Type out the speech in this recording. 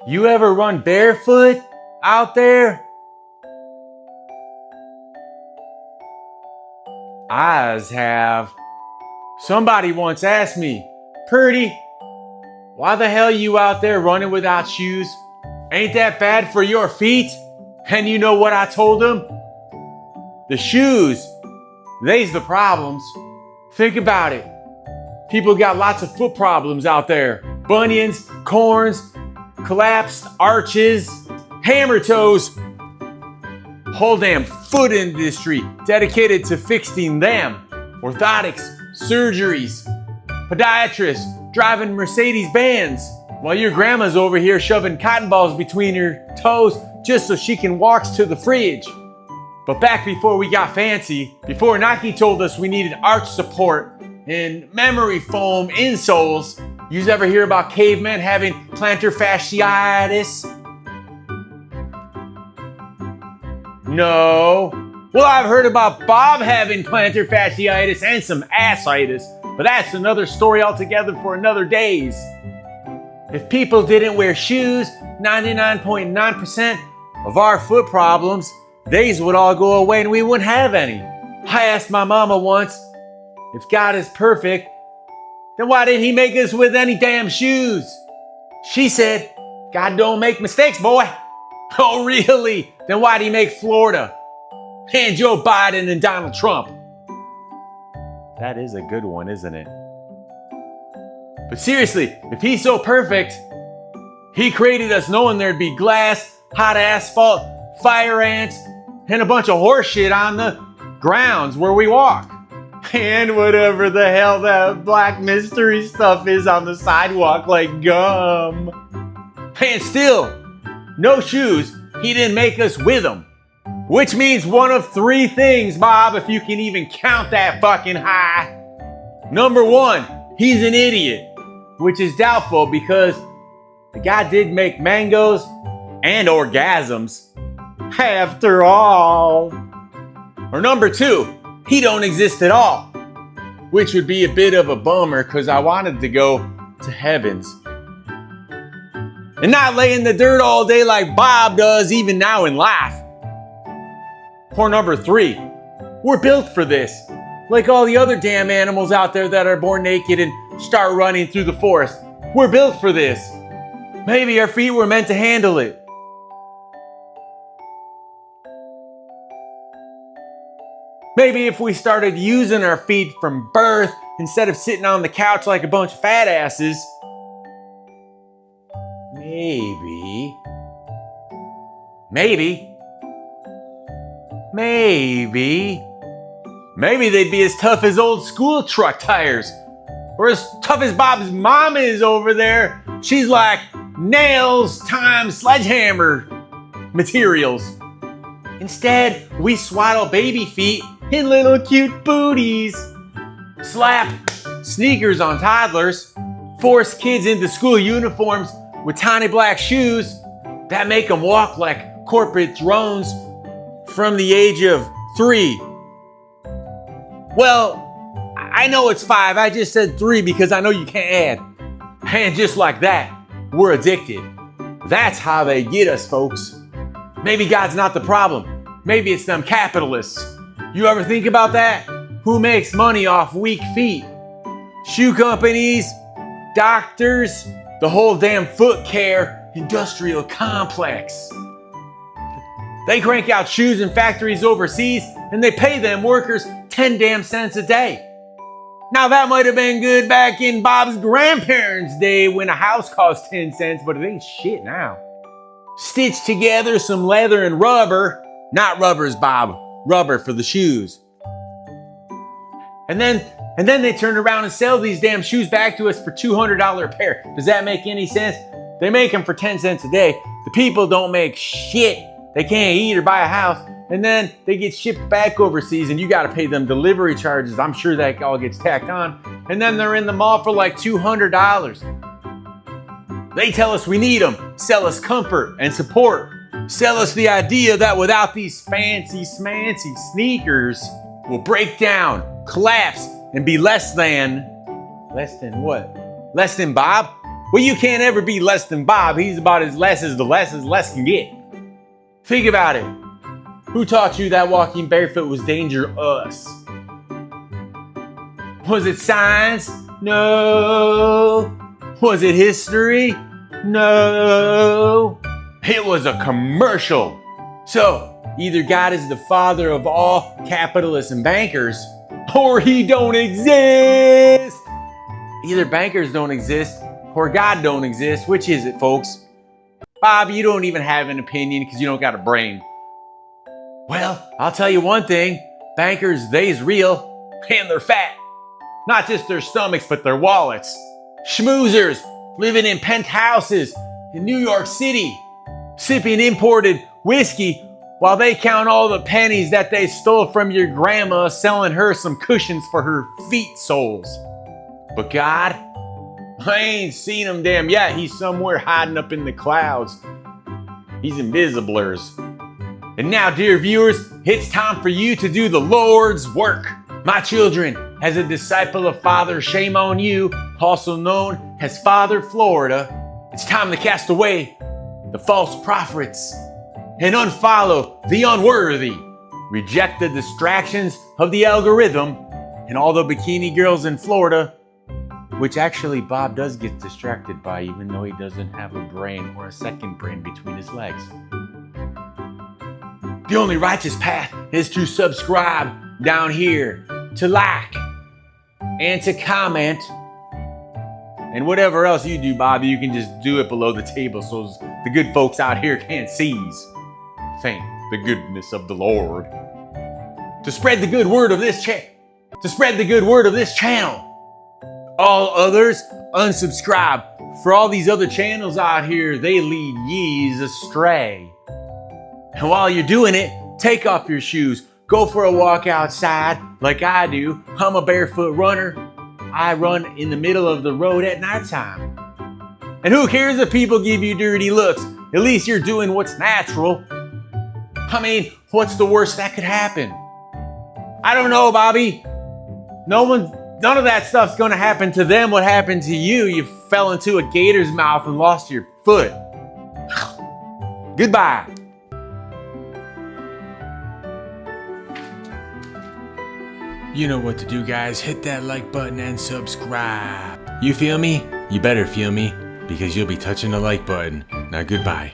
You ever run barefoot out there? I have. Somebody once asked me, Purdy, why the hell you out there running without shoes? Ain't that bad for your feet? And you know what I told them? The shoes, they's the problems. Think about it. People got lots of foot problems out there. Bunions, corns, collapsed arches, hammer toes. Whole damn foot industry dedicated to fixing them. Orthotics, surgeries, podiatrists, driving Mercedes-Benz, while your grandma's over here shoving cotton balls between her toes just so she can walk to the fridge. But back before we got fancy, before Nike told us we needed arch support and memory foam insoles, you ever hear about cavemen having plantar fasciitis? No. Well, I've heard about Bob having plantar fasciitis and some assitis, but that's another story altogether for another days. If people didn't wear shoes, 99.9% of our foot problems, these would all go away and we wouldn't have any. I asked my mama once, if God is perfect, then why didn't he make us with any damn shoes? She said, God don't make mistakes, boy. Oh, really? Then why did he make Florida? And Joe Biden and Donald Trump? That is a good one, isn't it? But seriously, if he's so perfect, he created us knowing there'd be glass, hot asphalt, fire ants, and a bunch of horse shit on the grounds where we walk. And whatever the hell that black mystery stuff is on the sidewalk, like gum. And still, no shoes, he didn't make us with them. Which means one of three things, Bob, if you can even count that fucking high. Number one, he's an idiot, which is doubtful because the guy did make mangoes and orgasms, after all. Or number two, he don't exist at all, which would be a bit of a bummer because I wanted to go to heavens. And not lay in the dirt all day like Bob does even now in life. Or number three, we're built for this. Like all the other damn animals out there that are born naked and start running through the forest. We're built for this. Maybe our feet were meant to handle it. Maybe if we started using our feet from birth instead of sitting on the couch like a bunch of fat asses, maybe they'd be as tough as old school truck tires. Or as tough as Bob's mom is over there. She's like nails times sledgehammer materials. Instead, we swaddle baby feet in little cute booties. Slap sneakers on toddlers. Force kids into school uniforms with tiny black shoes that make them walk like corporate drones from the age of 3. Well, I know it's 5. I just said 3 because I know you can't add. And just like that, we're addicted. That's how they get us, folks. Maybe God's not the problem. Maybe it's them capitalists. You ever think about that? Who makes money off weak feet? Shoe companies, doctors, the whole damn foot care industrial complex. They crank out shoes in factories overseas and they pay them workers 10 damn cents a day. Now that might have been good back in Bob's grandparents' day when a house cost 10 cents, but it ain't shit now. Stitch together some leather and rubber, not rubbers, Bob, rubber for the shoes. And then they turn around and sell these damn shoes back to us for $200 a pair. Does that make any sense? They make them for 10 cents a day. The people don't make shit. They can't eat or buy a house. And then they get shipped back overseas and you got to pay them delivery charges. I'm sure that all gets tacked on. And then they're in the mall for like $200. They tell us we need them. Sell us comfort and support. Sell us the idea that without these fancy smancy sneakers, we'll break down, collapse, and be less than what? Less than Bob? Well, you can't ever be less than Bob. He's about as less as the less can get. Think about it. Who taught you that walking barefoot was dangerous? Was it science? No. Was it history? No. It was a commercial. So, either God is the father of all capitalists and bankers, or he don't exist. Either bankers don't exist, or God don't exist. Which is it, folks? Bob, you don't even have an opinion because you don't got a brain. Well, I'll tell you one thing. Bankers, they's real, and they're fat. Not just their stomachs, but their wallets. Schmoozers living in penthouses in New York City, sipping imported whiskey while they count all the pennies that they stole from your grandma, selling her some cushions for her feet soles. But God, I ain't seen him damn yet. He's somewhere hiding up in the clouds. He's invisiblers. And now, dear viewers, it's time for you to do the Lord's work. My children, as a disciple of Father Shame on You, also known as Father Florida, it's time to cast away the false prophets and unfollow the unworthy. Reject the distractions of the algorithm and all the bikini girls in Florida, which actually Bob does get distracted by, even though he doesn't have a brain or a second brain between his legs. The only righteous path is to subscribe down here, to like, and to comment. And whatever else you do, Bob, you can just do it below the table so the good folks out here can't seize. Thank the goodness of the Lord. To spread the good word of this channel. All others, unsubscribe. For all these other channels out here, they lead yees astray. And while you're doing it, take off your shoes. Go for a walk outside like I do. I'm a barefoot runner. I run in the middle of the road at nighttime. And who cares if people give you dirty looks? At least you're doing what's natural. I mean, what's the worst that could happen? I don't know, Bobby. None of that stuff's gonna happen to them. What happened to you? You fell into a gator's mouth and lost your foot. Goodbye. You know what to do, guys. Hit that like button and subscribe. You feel me? You better feel me, because you'll be touching the like button. Now, goodbye.